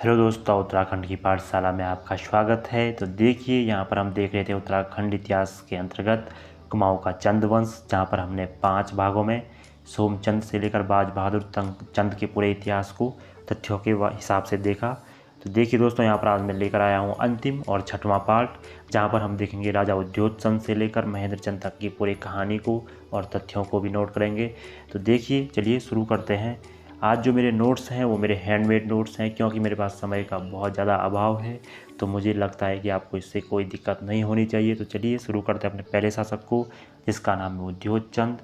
Hello दोस्तों, उत्तराखंड की पाठशाला में आपका स्वागत है। तो देखिए, यहाँ पर हम देख रहे थे उत्तराखंड इतिहास के अंतर्गत कुमाऊँ का चंद वंश, जहाँ पर हमने 5 भागों में सोमचंद से लेकर बाज बहादुर चंद के पूरे इतिहास को तथ्यों के हिसाब से देखा। तो देखिए दोस्तों, यहाँ पर आज मैं लेकर आया हूँ अंतिम और 6वां पार्ट, जहाँ पर हम देखेंगे राजा उद्योग चंद से लेकर महेंद्र चंद तक की पूरी कहानी को और तथ्यों को भी नोट करेंगे। तो देखिए, चलिए शुरू करते हैं। आज जो मेरे नोट्स हैं वो मेरे हैंडमेड नोट्स हैं, क्योंकि मेरे पास समय का बहुत ज़्यादा अभाव है। तो मुझे लगता है कि आपको इससे कोई दिक्कत नहीं होनी चाहिए। तो चलिए शुरू करते हैं अपने पहले शासक को, जिसका नाम है उद्योग चंद।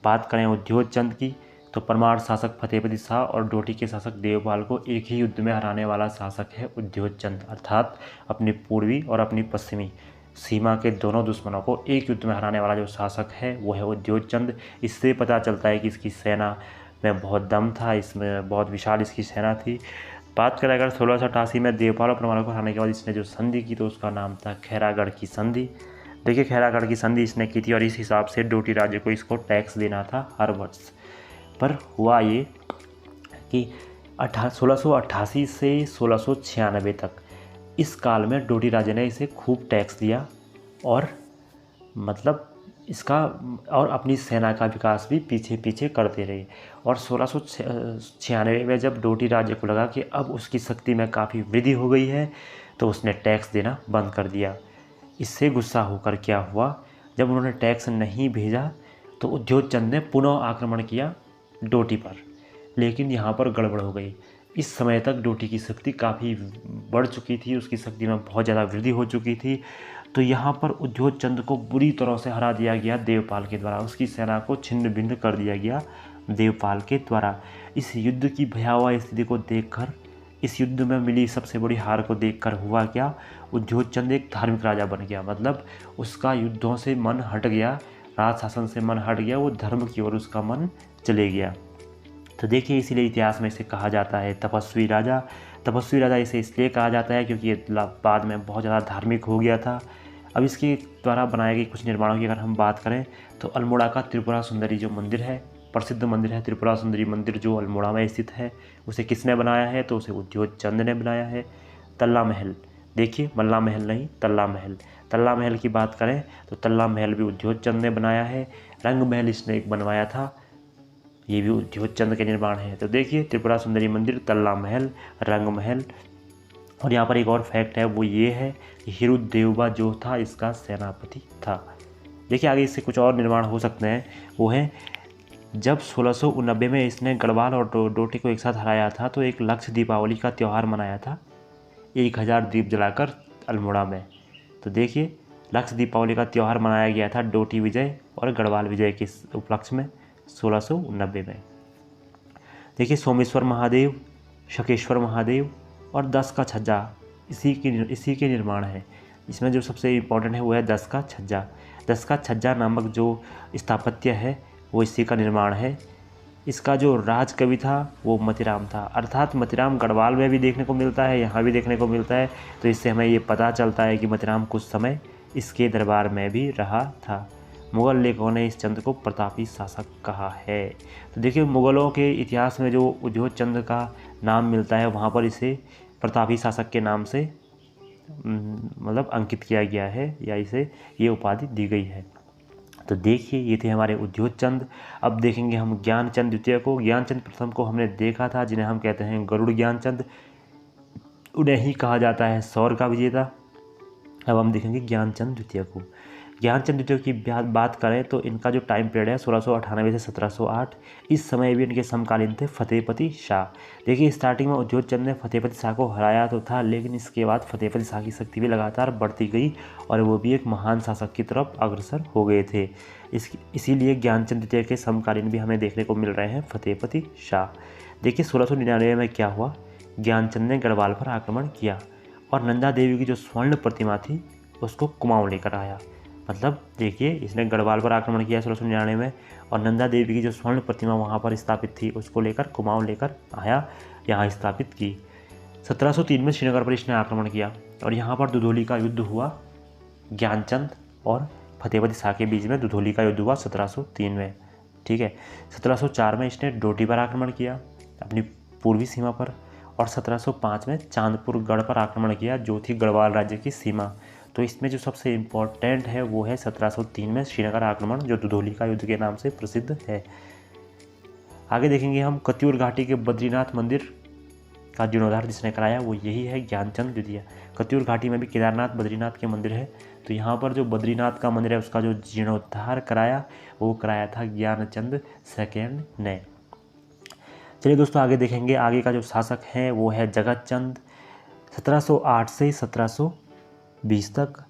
बात करें उद्योग चंद की, तो परमार शासक फतेहपति शाह और डोटी के शासक देवपाल को एक ही युद्ध में हराने वाला शासक है उद्योग चंद, अर्थात अपनी पूर्वी और अपनी पश्चिमी सीमा के दोनों दुश्मनों को एक युद्ध में हराने वाला जो शासक है वो है उद्योग चंद। इससे पता चलता है कि इसकी सेना में बहुत दम था, इसमें बहुत विशाल इसकी सेना थी। बात करें अगर 1688 में देवपाल और परमार को हराने के बाद इसने जो संधि की, तो उसका नाम था खैरागढ़ की संधि। देखिए, खैरागढ़ की संधि इसने की थी और इस हिसाब से डोटी राज्य को इसको टैक्स देना था हर वर्ष। पर हुआ ये कि 1688 से 1696 तक इस काल में डोटी राज्य ने इसे खूब टैक्स दिया और मतलब इसका और अपनी सेना का विकास भी पीछे पीछे करते रहे। और 1696 में जब डोटी राज्य को लगा कि अब उसकी शक्ति में काफ़ी वृद्धि हो गई है, तो उसने टैक्स देना बंद कर दिया। इससे गुस्सा होकर क्या हुआ, जब उन्होंने टैक्स नहीं भेजा तो उद्योग चंद ने पुनः आक्रमण किया डोटी पर। लेकिन यहाँ पर गड़बड़ हो गई। इस समय तक डोटी की शक्ति काफ़ी बढ़ चुकी थी, उसकी शक्ति में बहुत ज़्यादा वृद्धि हो चुकी थी। तो यहाँ पर उद्योग चंद को बुरी तरह से हरा दिया गया देवपाल के द्वारा, उसकी सेना को छिन्न भिन्न कर दिया गया देवपाल के द्वारा। इस युद्ध की भयावह स्थिति को देखकर, इस युद्ध में मिली सबसे बड़ी हार को देखकर हुआ क्या, उद्योग चंद एक धार्मिक राजा बन गया। मतलब उसका युद्धों से मन हट गया, राज शासन से मन हट गया, वो धर्म की ओर उसका मन चले गया। तो देखिए, इसीलिए इतिहास में इसे कहा जाता है तपस्वी राजा। तपस्वी राजा इसे इसलिए कहा जाता है क्योंकि ये बाद में बहुत ज़्यादा धार्मिक हो गया था। अब इसके द्वारा बनाए गए कुछ निर्माणों की अगर हम बात करें, तो अल्मोड़ा का त्रिपुरा सुंदरी जो मंदिर है, प्रसिद्ध मंदिर है त्रिपुरा सुंदरी मंदिर, जो अल्मोड़ा में स्थित है, उसे किसने बनाया है, तो उसे उद्योग चंद ने बनाया है। तल्ला महल, देखिए मल्ला महल नहीं, तल्ला महल। तल्ला महल की बात करें तो तल्ला महल भी उद्योग चंद ने बनाया है। रंग महल इसने एक बनवाया था, ये भी उद्योग चंद के निर्माण है। तो देखिए, त्रिपुरा सुंदरी मंदिर, तल्ला महल, रंग महल। और यहाँ पर एक और फैक्ट है, वो ये है कि हिरुदेवबा जो था इसका सेनापति था। देखिए, आगे इससे कुछ और निर्माण हो सकते हैं। वो है जब 1689 में इसने गढ़वाल और डोटी को एक साथ हराया था, तो एक लक्ष्य दीपावली का त्यौहार मनाया था 1000 दीप जलाकर अल्मोड़ा में। तो देखिए, लक्ष्य दीपावली का त्यौहार मनाया गया था डोटी विजय और गढ़वाल विजय के उपलक्ष्य में 1690 में। देखिए, सोमेश्वर महादेव, शकेश्वर महादेव और 10 का छज्जा इसी के निर्माण है। इसमें जो सबसे इम्पोर्टेंट है वो है 10 का छज्जा। 10 का छज्जा नामक जो स्थापत्य है वो इसी का निर्माण है। इसका जो राज कवि था वो मतीराम था, अर्थात मतीराम गढ़वाल में भी देखने को मिलता है, यहाँ भी देखने को मिलता है। तो इससे हमें ये पता चलता है कि मतीराम कुछ समय इसके दरबार में भी रहा था। मुग़ल लेखकों ने इस चंद को प्रतापी शासक कहा है। तो देखिए, मुग़लों के इतिहास में जो उद्योग चंद का नाम मिलता है, वहाँ पर इसे प्रतापी शासक के नाम से मतलब अंकित किया गया है, या इसे ये उपाधि दी गई है। तो देखिए, ये थे हमारे उद्योग चंद। अब देखेंगे हम ज्ञानचंद द्वितीय को। ज्ञानचंद प्रथम को हमने देखा था, जिन्हें हम कहते हैं गरुड़ ज्ञानचंद, उन्हें ही कहा जाता है सौर का विजेता। अब हम देखेंगे ज्ञानचंद द्वितीय को। ज्ञानचंद द्वितीय की बात करें तो इनका जो टाइम पीरियड है 1698 से 1708, इस समय भी इनके समकालीन थे फतेहपति शाह। देखिए, स्टार्टिंग में उद्योग चंद ने फतेहपति शाह को हराया तो था, लेकिन इसके बाद फतेहपति शाह की शक्ति भी लगातार बढ़ती गई और वो भी एक महान शासक की तरफ अग्रसर हो गए थे। इसीलिए ज्ञानचंद द्वितीय के समकालीन भी हमें देखने को मिल रहे हैं फतेहपति शाह। देखिए, 1699 में क्या हुआ, ज्ञानचंद ने गढ़वाल पर आक्रमण किया और नंदा देवी की जो स्वर्ण प्रतिमा थी उसको कुमाऊँ लेकर आया। मतलब देखिए, इसने गढ़वाल पर आक्रमण किया 1699 में, और नंदा देवी की जो स्वर्ण प्रतिमा वहाँ पर स्थापित थी उसको लेकर कुमाऊँ लेकर आया, यहाँ स्थापित की। 1703 में श्रीनगर पर इसने आक्रमण किया और यहाँ पर दुधौली का युद्ध हुआ। ज्ञानचंद और फतेहपति शाह के बीच में दुधौली का युद्ध हुआ 1703 में। ठीक है, 1704 में इसने डोटी पर आक्रमण किया अपनी पूर्वी सीमा पर, और 1705 में चांदपुर गढ़ पर आक्रमण किया, जो थी गढ़वाल राज्य की सीमा। तो इसमें जो सबसे इम्पोर्टेंट है वो है 1703 में श्रीनगर आक्रमण, जो दुधौली का युद्ध के नाम से प्रसिद्ध है। आगे देखेंगे हम कत्यूर घाटी के बद्रीनाथ मंदिर का जीर्णोद्धार जिसने कराया वो यही है ज्ञानचंद द्वितीय। कत्यूर घाटी में भी केदारनाथ बद्रीनाथ के मंदिर है, तो यहाँ पर जो बद्रीनाथ का मंदिर है उसका जो जीर्णोद्धार कराया वो कराया था ज्ञानचंद सेकेंड ने। चलिए दोस्तों आगे देखेंगे, आगे का जो शासक है वो है जगतचंद 1708 से 1720 तक।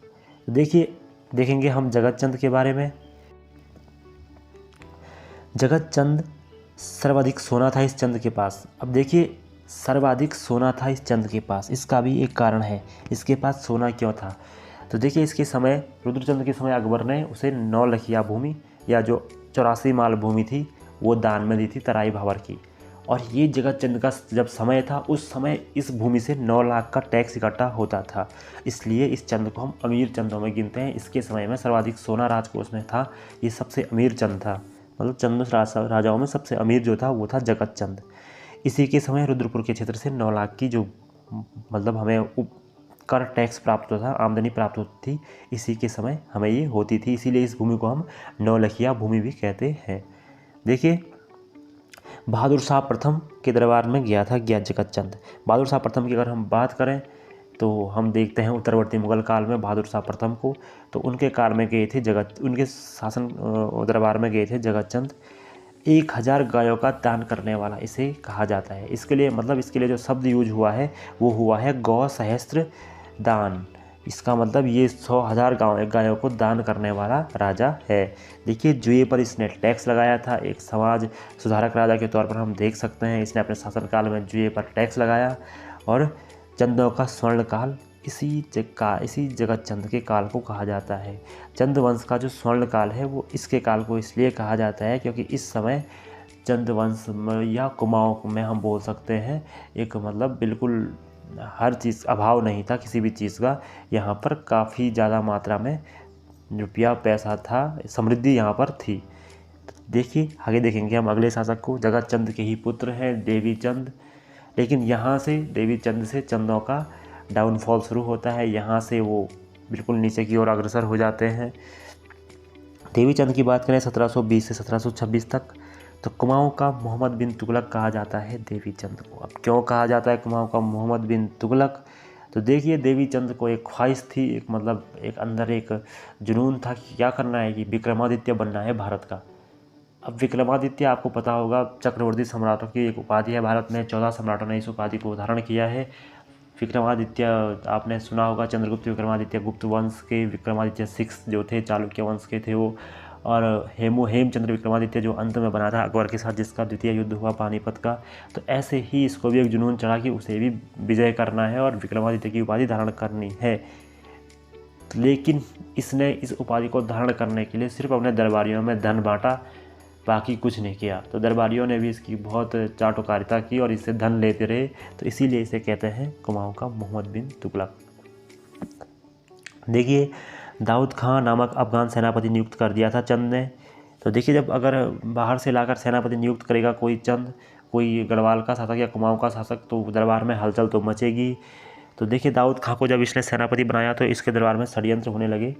देखेंगे हम जगतचंद के बारे में। जगतचंद सर्वाधिक सोना था इस चंद के पास। अब देखिए सर्वाधिक सोना था इस चंद के पास, इसका भी एक कारण है, इसके पास सोना क्यों था। तो देखिए इसके समय रुद्रचंद के समय अकबर ने उसे 9 लखिया भूमि या जो 84 माल भूमि थी वो दान में दी थी तराई भावर की। और ये जगतचंद का जब समय था उस समय इस भूमि से 9 लाख का टैक्स इकट्ठा होता था, इसलिए इस चंद को हम अमीर चंदों में गिनते हैं। इसके समय में सर्वाधिक सोना राजकोष में था, ये सबसे अमीर चंद था, मतलब चंद राजाओं में सबसे अमीर जो था वो था जगतचंद। इसी के समय रुद्रपुर के क्षेत्र से 9 लाख की जो मतलब हमें कर टैक्स प्राप्त होता था, आमदनी प्राप्त होती थी, इसी के समय हमें ये होती थी, इसीलिए इस भूमि को हम 9 लखिया भूमि भी कहते हैं। देखिए बहादुर शाह प्रथम के दरबार में गया था जगतचंद। बहादुर शाह प्रथम की अगर हम बात करें तो हम देखते हैं उत्तरवर्ती मुगल काल में बहादुर शाह प्रथम को, तो उनके काल में गए थे उनके शासन दरबार में गए थे जगतचंद। 1000 गायों का दान करने वाला इसे कहा जाता है। इसके लिए जो शब्द यूज हुआ है वो हुआ है गौ सहस्त्र दान। इसका मतलब ये 100,000 गायों को दान करने वाला राजा है। देखिए जुए पर इसने टैक्स लगाया था, एक समाज सुधारक राजा के तौर पर हम देख सकते हैं इसने अपने शासनकाल में जुए पर टैक्स लगाया। और चंदों का स्वर्णकाल इसी जगतचंद के काल को कहा जाता है। चंद वंश का जो स्वर्णकाल है वो इसके काल को इसलिए कहा जाता है क्योंकि इस समय चंद वंश या कुमाऊं में हम बोल सकते हैं एक मतलब बिल्कुल हर चीज़ अभाव नहीं था किसी भी चीज़ का। यहाँ पर काफ़ी ज़्यादा मात्रा में रुपया पैसा था, समृद्धि यहाँ पर थी। देखिए आगे देखेंगे हम अगले शासक को, जगतचंद के ही पुत्र हैं देवीचंद। लेकिन यहाँ से देवीचंद से चंदों का डाउनफॉल शुरू होता है, यहाँ से वो बिल्कुल नीचे की ओर अग्रसर हो जाते हैं। देवीचंद की बात करें 1720 से 1726 तक, तो कुमाऊं का मोहम्मद बिन तुगलक कहा जाता है देवीचंद को। अब क्यों कहा जाता है कुमाऊं का मोहम्मद बिन तुगलक, तो देखिए देवीचंद को एक ख्वाहिश थी, एक अंदर एक जुनून था कि क्या करना है कि विक्रमादित्य बनना है भारत का। अब विक्रमादित्य आपको पता होगा चक्रवर्ती सम्राटों की एक उपाधि है, भारत में 14 सम्राटों ने इस उपाधि को धारण किया है। विक्रमादित्य आपने सुना होगा, चंद्रगुप्त विक्रमादित्य गुप्त वंश के, विक्रमादित्य 6 जो थे चालुक्य वंश के थे वो, और हेमचंद्र विक्रमादित्य जो अंत में बना था अकबर के साथ, जिसका द्वितीय युद्ध हुआ पानीपत का। तो ऐसे ही इसको भी एक जुनून चढ़ा कि उसे भी विजय करना है और विक्रमादित्य की उपाधि धारण करनी है। लेकिन इसने इस उपाधि को धारण करने के लिए सिर्फ अपने दरबारियों में धन बांटा, बाकी कुछ नहीं किया। तो दरबारियों ने भी इसकी बहुत चाटुकारिता की और इससे धन लेते रहे, तो इसीलिए इसे कहते हैं कुमाऊं का मोहम्मद बिन तुगलक। देखिए दाऊद खां नामक अफगान सेनापति नियुक्त कर दिया था चंद ने। तो देखिए जब अगर बाहर से लाकर सेनापति नियुक्त करेगा कोई चंद, कोई गढ़वाल का शासक या कुमाऊं का शासक, तो दरबार में हलचल तो मचेगी। तो देखिए दाऊद खां को जब इसने सेनापति बनाया तो इसके दरबार में षड्यंत्र होने लगे,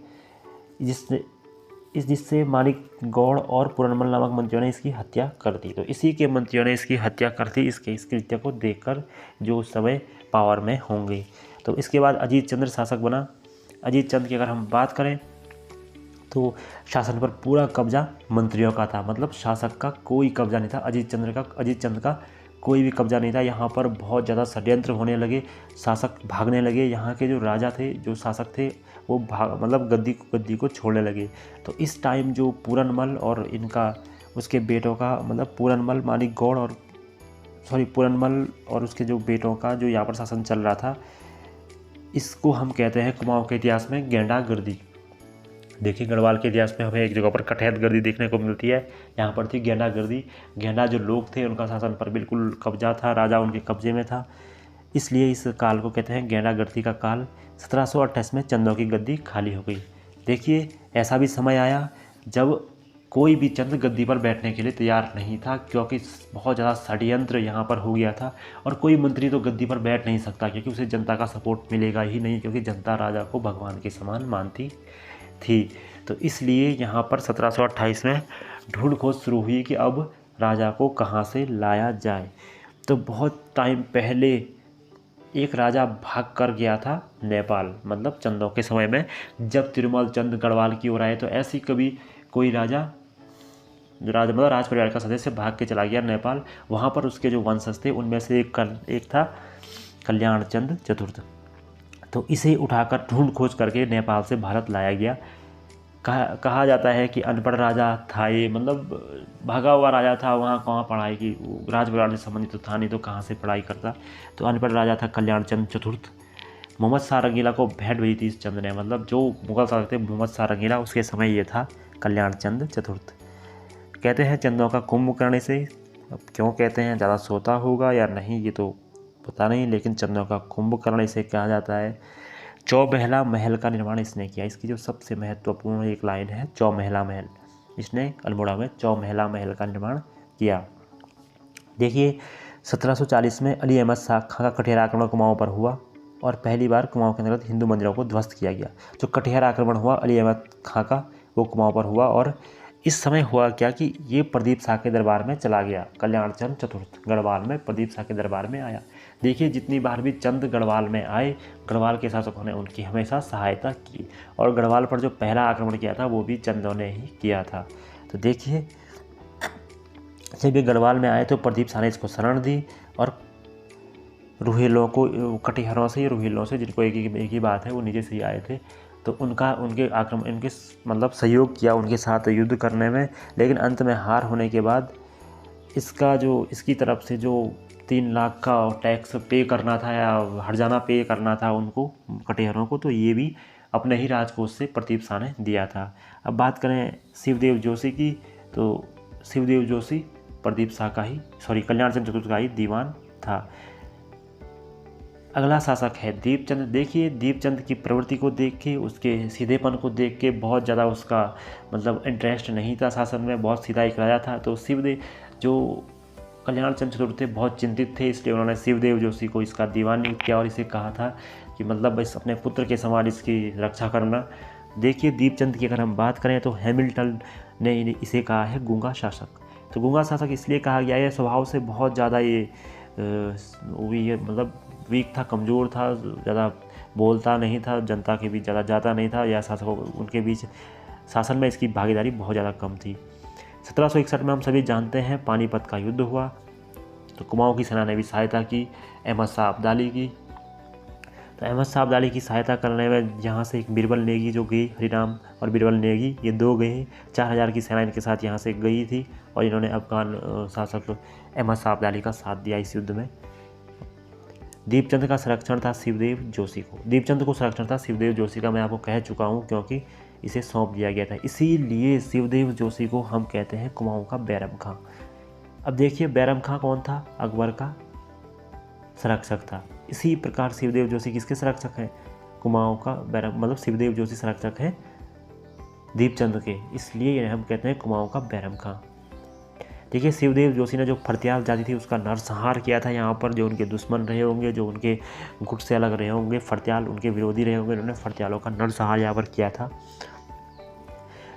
जिससे मानिक गौड़ और पूरनमल नामक मंत्रियों ने इसकी हत्या कर दी। तो इसी के मंत्रियों ने इसकी हत्या कर दी, इसके इस कृत्य को देखकर जो उस समय पावर में होंगे। तो इसके बाद अजीत चंद्र शासक बना। अजीत चंद की अगर हम बात करें तो शासन पर पूरा कब्जा मंत्रियों का था, मतलब शासक का कोई कब्जा नहीं था। अजीत चंद का कोई भी कब्जा नहीं था। यहाँ पर बहुत ज़्यादा षड्यंत्र होने लगे, शासक भागने लगे, यहाँ के जो राजा थे जो शासक थे वो गद्दी को छोड़ने लगे। तो इस टाइम जो पूरनमल और उसके बेटों का मतलब पूरनमल और उसके जो बेटों का जो यहाँ पर शासन चल रहा था, इसको हम कहते हैं कुमाऊं के इतिहास में गेंडागर्दी। देखिए गढ़वाल के इतिहास में हमें एक जगह पर कठैतगर्दी देखने को मिलती है, यहाँ पर थी गेंडागर्दी। गेंडा जो लोग थे उनका शासन पर बिल्कुल कब्जा था, राजा उनके कब्जे में था, इसलिए इस काल को कहते हैं गेंडागर्दी का काल। 1728 में चंदों की गद्दी खाली हो गई। देखिए ऐसा भी समय आया जब कोई भी चंद गद्दी पर बैठने के लिए तैयार नहीं था, क्योंकि बहुत ज़्यादा षड्यंत्र यहाँ पर हो गया था। और कोई मंत्री तो गद्दी पर बैठ नहीं सकता, क्योंकि उसे जनता का सपोर्ट मिलेगा ही नहीं, क्योंकि जनता राजा को भगवान के समान मानती थी। तो इसलिए यहाँ पर 1728 में ढूंढ खोज शुरू हुई कि अब राजा को कहाँ से लाया जाए। तो बहुत टाइम पहले एक राजा भाग कर गया था नेपाल, मतलब चंदों के समय में, जब तिरुमल चंद गढ़वाल की ओर आए। तो ऐसी कभी कोई राजा मतलब राज परिवार का सदस्य भाग के चला गया नेपाल। वहाँ पर उसके जो वंशज थे उनमें से एक था कल्याण चंद चतुर्थ। तो इसे उठाकर ढूंढ खोज करके नेपाल से भारत लाया गया। कहा जाता है कि अनपढ़ राजा था ये, मतलब भागा हुआ राजा था, वहाँ कहाँ पढ़ाई की, राज परिवार से संबंधित तो था नहीं, तो कहाँ से पढ़ाई करता। तो अनपढ़ राजा था कल्याण चंद चतुर्थ। मोहम्मद शाह रंगीला को भेंट भेजी थी इस चंद ने, मतलब जो मुगल शासक थे मोहम्मद शाह रंगीला, उसके समय ये था कल्याण चंद चतुर्थ। कहते हैं चंदों का कुंभ करने से, अब क्यों कहते हैं, ज़्यादा सोता होगा या नहीं ये तो पता नहीं, लेकिन चंदों का कुंभ करने से कहा जाता है। चौबहला महल का निर्माण इसने किया। इसकी जो सबसे महत्वपूर्ण एक लाइन है, चौमहला महल, इसने अल्मोड़ा में चौमहला महल का निर्माण किया। देखिए 1740 में अली अहमद शाह खां का कठियार आक्रमण कुमाऊं पर हुआ और पहली बार कुमाऊं के अंतर्गत हिंदू मंदिरों को ध्वस्त किया गया। जो कठियार आक्रमण हुआ अली अहमद खां का, वो कुमाऊं पर हुआ। और इस समय हुआ क्या कि ये प्रदीप शाह के दरबार में चला गया। कल्याण चंद चतुर्थ गढ़वाल में प्रदीप शाह के दरबार में आया। देखिए जितनी बार भी चंद गढ़वाल में आए, गढ़वाल के शासकों ने उनकी हमेशा सहायता की, और गढ़वाल पर जो पहला आक्रमण किया था वो भी चंदों ने ही किया था। तो देखिए जब ये गढ़वाल में आए तो प्रदीप शाह ने इसको शरण दी, और रुहेलों को, कटिहारों से, रुहेलों से, जिनको एक ही बात है, वो नीचे से ही आए थे, तो उनके आक्रमण, इनके मतलब सहयोग किया उनके साथ युद्ध करने में। लेकिन अंत में हार होने के बाद इसकी तरफ से जो 3 लाख का टैक्स पे करना था या हर्जाना पे करना था उनको, कटिहारों को, तो ये भी अपने ही राजकोष से प्रदीप शाह ने दिया था। अब बात करें शिवदेव जोशी की, तो शिवदेव जोशी प्रदीप शाह का ही, कल्याण चंद चतुर्थ का ही दीवान था। अगला शासक है दीपचंद। देखिए दीपचंद की प्रवृत्ति को देख के, उसके सीधेपन को देख के बहुत ज़्यादा उसका मतलब इंटरेस्ट नहीं था शासन में, बहुत सीधा एक राजा था। तो शिवदेव, जो कल्याण चंद चतुर्थ थे, बहुत चिंतित थे, इसलिए उन्होंने शिवदेव जोशी को इसका दीवान नियुक्त किया और इसे कहा था कि मतलब इस अपने पुत्र के समान इसकी रक्षा करना। देखिए दीपचंद की अगर हम बात करें तो हैमिल्टन ने इसे कहा है गूंगा शासक। तो गूंगा शासक इसलिए कहा गया है, स्वभाव से बहुत ज़्यादा ये मतलब वीक था, कमज़ोर था, ज़्यादा बोलता नहीं था, जनता के बीच ज़्यादा जाता नहीं था, या शासकों उनके बीच शासन में इसकी भागीदारी बहुत ज़्यादा कम थी। 1761 में हम सभी जानते हैं पानीपत का युद्ध हुआ, तो कुमाऊं की सेना ने भी सहायता की, अहमद शाह अब्दाली की। तो अहमद शाह अब्दाली की सहायता करने में यहाँ से एक बीरबल नेगी जो गई, हरिराम और बीरबल नेगी, ये 2 गए। 4000 की सेना इनके साथ यहाँ से गई थी, और इन्होंने अफगान शासक अहमद शाह अब्दाली का साथ दिया इस युद्ध में। दीपचंद का संरक्षण था शिवदेव जोशी को। दीपचंद को संरक्षण था शिवदेव जोशी का, मैं आपको कह चुका हूँ, क्योंकि इसे सौंप दिया गया था। इसीलिए शिवदेव जोशी को हम कहते हैं कुमाऊं का बैरम खां। अब देखिए बैरम खां कौन था? अकबर का संरक्षक था। इसी प्रकार शिवदेव जोशी किसके संरक्षक हैं? कुमाऊं का बैरम, मतलब शिवदेव जोशी संरक्षक हैं दीपचंद के, इसलिए हम कहते हैं कुमाऊं का बैरम खां। देखिए शिवदेव जोशी ने जो फर्त्याल जाति थी उसका नरसंहार किया था। यहाँ पर जो उनके दुश्मन रहे होंगे, जो उनके गुट से अलग रहे होंगे, फर्त्याल उनके विरोधी रहे होंगे, उन्होंने फर्त्यालों का नरसंहार यहाँ पर किया था।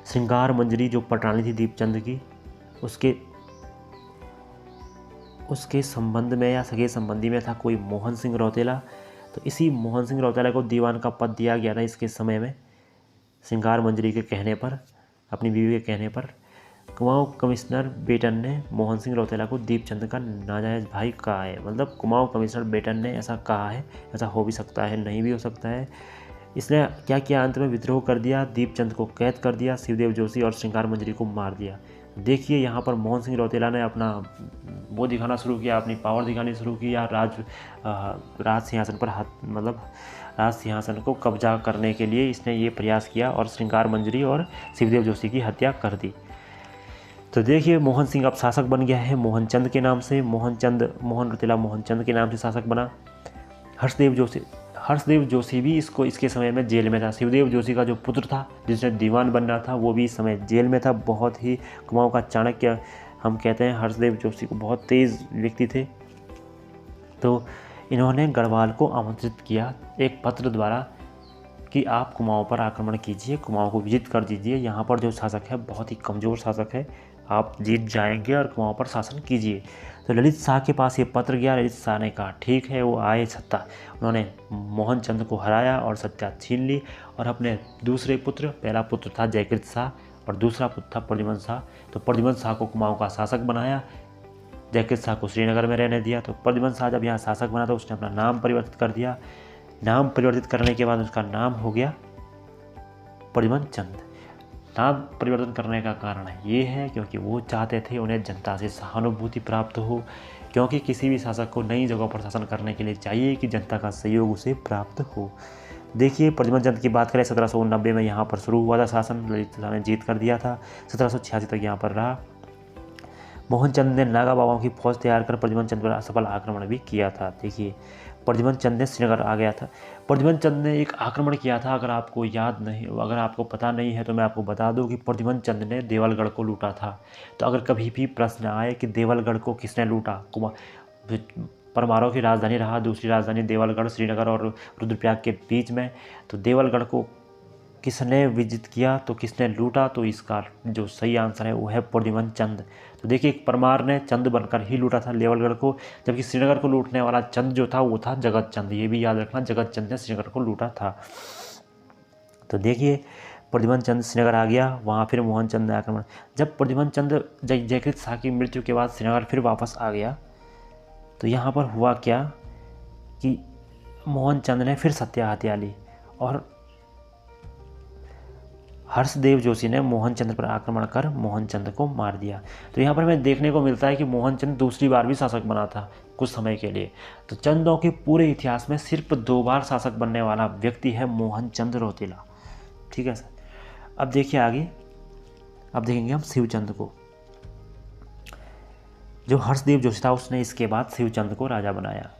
श्रृंगार मंजरी जो पटरानी थी दीपचंद की, उसके संबंध में या सगे संबंधी में था कोई मोहन सिंह रौतेला। तो इसी मोहन सिंह रौतेला को दीवान का पद दिया गया था इसके समय में, श्रृंगार मंजरी के कहने पर, अपनी बीवी के कहने पर। कुमाऊं कमिश्नर बेटन ने मोहन सिंह रौतेला को दीपचंद का नाजायज़ भाई कहा है। मतलब कुमाऊं कमिश्नर बेटन ने ऐसा कहा है, ऐसा हो भी सकता है, नहीं भी हो सकता है। इसने क्या किया, अंत में विद्रोह कर दिया, दीपचंद को कैद कर दिया, शिवदेव जोशी और श्रृंगार मंजरी को मार दिया। देखिए यहाँ पर मोहन सिंह रौतेला ने अपना वो दिखाना शुरू किया, अपनी पावर दिखानी शुरू की, या राज सिंहासन पर मतलब राज सिंहासन को कब्जा करने के लिए इसने ये प्रयास किया, और श्रृंगार मंजरी और शिवदेव जोशी की हत्या कर दी। तो देखिए मोहन सिंह अब शासक बन गया है मोहनचंद मोहन रौतेला मोहनचंद के नाम से शासक बना। हर्षदेव जोशी भी इसके समय में जेल में था। शिवदेव जोशी का जो पुत्र था जिसने दीवान बनना था वो भी इस समय जेल में था। बहुत ही कुमाऊं का चाणक्य हम कहते हैं हर्षदेव जोशी को, बहुत तेज़ व्यक्ति थे। तो इन्होंने गढ़वाल को आमंत्रित किया एक पत्र द्वारा कि आप कुमाऊं पर आक्रमण कीजिए, कुमाऊं को विजित कर दीजिए। यहाँ पर जो शासक है बहुत ही कमज़ोर शासक है, आप जीत जाएंगे और कुमाऊं पर शासन कीजिए। तो ललित शाह के पास ये पत्र गया। ललित शाह ने कहा ठीक है, वो आए सत्ता। उन्होंने मोहन चंद को हराया और सत्ता छीन ली और अपने दूसरे पुत्र, पहला पुत्र था जयकृत शाह और दूसरा पुत्र था प्रद्युम्न शाह। तो प्रद्युम्न शाह को कुमाऊं का शासक बनाया, जयकृत शाह को श्रीनगर में रहने दिया। तो प्रद्युम्न शाह जब यहाँ शासक बना तो उसने अपना नाम परिवर्तित कर दिया। नाम परिवर्तित करने के बाद उसका नाम हो गया प्रद्युम्न चंद। नाम परिवर्तन करने का कारण ये है क्योंकि वो चाहते थे उन्हें जनता से सहानुभूति प्राप्त हो, क्योंकि किसी भी शासक को नई जगहों पर शासन करने के लिए चाहिए कि जनता का सहयोग उसे प्राप्त हो। देखिए प्रद्युम्न चंद की बात करें, 1790 में यहाँ पर शुरू हुआ था शासन, ललित शाह ने जीत कर दिया था। 1786 तक यहाँ पर रहा। मोहन चंद ने नागा बाबाओं की फौज तैयार कर प्रद्युम्न चंद पर असफल आक्रमण भी किया था। देखिए प्रद्युम्न चंद ने श्रीनगर आ गया था। प्रद्युम्न चंद ने एक आक्रमण किया था, अगर आपको याद नहीं, अगर आपको पता नहीं है तो मैं आपको बता दूं कि प्रद्युम्न चंद ने देवलगढ़ को लूटा था। तो अगर कभी भी प्रश्न आए कि देवलगढ़ को किसने लूटा, परमारों की राजधानी रहा, दूसरी राजधानी देवलगढ़ श्रीनगर और रुद्रप्रयाग के बीच में, तो देवलगढ़ को किसने विजित किया, तो किसने लूटा, तो इसका जो सही आंसर है वो है प्रद्युम्न चंद। तो देखिए परमार ने चंद बनकर ही लूटा था देवलगढ़ को, जबकि श्रीनगर को लूटने वाला चंद जो था वो था जगत चंद। ये भी याद रखना, जगत चंद ने श्रीनगर को लूटा था। तो देखिए प्रद्युम्न चंद श्रीनगर आ गया, वहाँ फिर मोहन चंद ने आक्रमण। जब प्रद्युम्न चंद जयकृत शाह की मृत्यु के बाद श्रीनगर फिर वापस आ गया तो यहाँ पर हुआ क्या कि मोहन चंद ने फिर सत्या हत्या ली और हर्षदेव जोशी ने मोहन चंद पर आक्रमण कर मोहन चंद को मार दिया। तो यहाँ पर हमें देखने को मिलता है कि मोहन चंद दूसरी बार भी शासक बना था कुछ समय के लिए। तो चंदों के पूरे इतिहास में सिर्फ 2 बार शासक बनने वाला व्यक्ति है मोहन चंद रौतेला। ठीक है सर। अब देखिए आगे, अब देखेंगे हम शिवचंद को। जो हर्षदेव जोशी था उसने इसके बाद शिवचंद को राजा बनाया,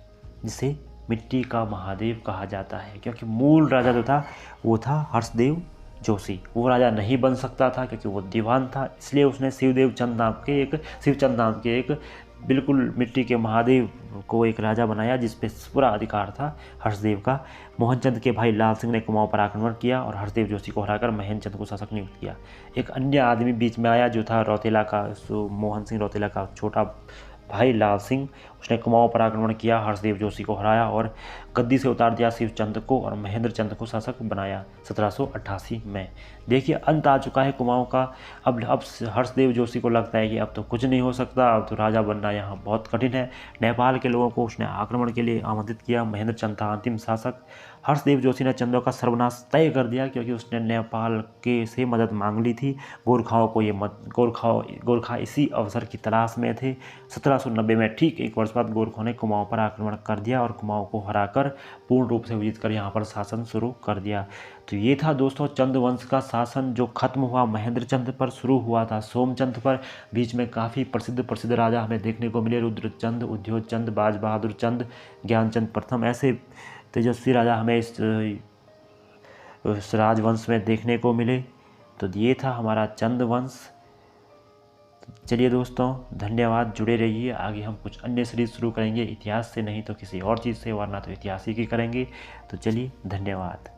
जिसे मिट्टी का महादेव कहा जाता है, क्योंकि मूल राजा जो था वो था हर्षदेव जोशी। वो राजा नहीं बन सकता था क्योंकि वो दीवान था, इसलिए उसने शिवचंद नाम के एक बिल्कुल मिट्टी के महादेव को एक राजा बनाया जिस पे पूरा अधिकार था हर्षदेव का। मोहनचंद के भाई लाल सिंह ने कुमाऊं पर आक्रमण किया और हर्षदेव जोशी को हराकर महेंद्र चंद को शासक नियुक्त किया। एक अन्य आदमी बीच में आया जो था रौतेला का, मोहन सिंह रौतेला का छोटा भाई लाल सिंह। उसने कुमाऊं पर आक्रमण किया, हर्षदेव जोशी को हराया और गद्दी से उतार दिया शिवचंद को और महेंद्र चंद को शासक बनाया 1788 में। देखिए अंत आ चुका है कुमाऊं का। अब हर्षदेव जोशी को लगता है कि अब तो कुछ नहीं हो सकता, अब तो राजा बनना यहाँ बहुत कठिन है। नेपाल के लोगों को उसने आक्रमण के लिए आमंत्रित किया। महेंद्र चंद था अंतिम शासक। हर्षदेव जोशी ने चंदों का सर्वनाश तय कर दिया क्योंकि उसने नेपाल के से मदद मांग ली थी। गोरखाओं को गोरखा इसी अवसर की तलाश में थे। 1790 में ठीक 1 वर्ष बाद गोरखों ने कुमाऊं पर आक्रमण कर दिया और कुमाऊं को हराकर पूर्ण रूप से विजित कर यहाँ पर शासन शुरू कर दिया। तो ये था दोस्तों चंद वंश का शासन जो खत्म हुआ महेंद्र चंद पर, शुरू हुआ था सोमचंद पर। बीच में काफ़ी प्रसिद्ध राजा हमें देखने को मिले, रुद्रचंद, उद्योगचंद, बाज बहादुर चंद, ज्ञानचंद प्रथम, ऐसे तेजस्वी राजा हमें इस राजवंश में देखने को मिले। तो ये था हमारा चंद वंश। चलिए दोस्तों धन्यवाद, जुड़े रहिए। आगे हम कुछ अन्य सीरीज शुरू करेंगे, इतिहास से नहीं तो किसी और चीज़ से, वरना तो इतिहास ही की करेंगे। तो चलिए धन्यवाद।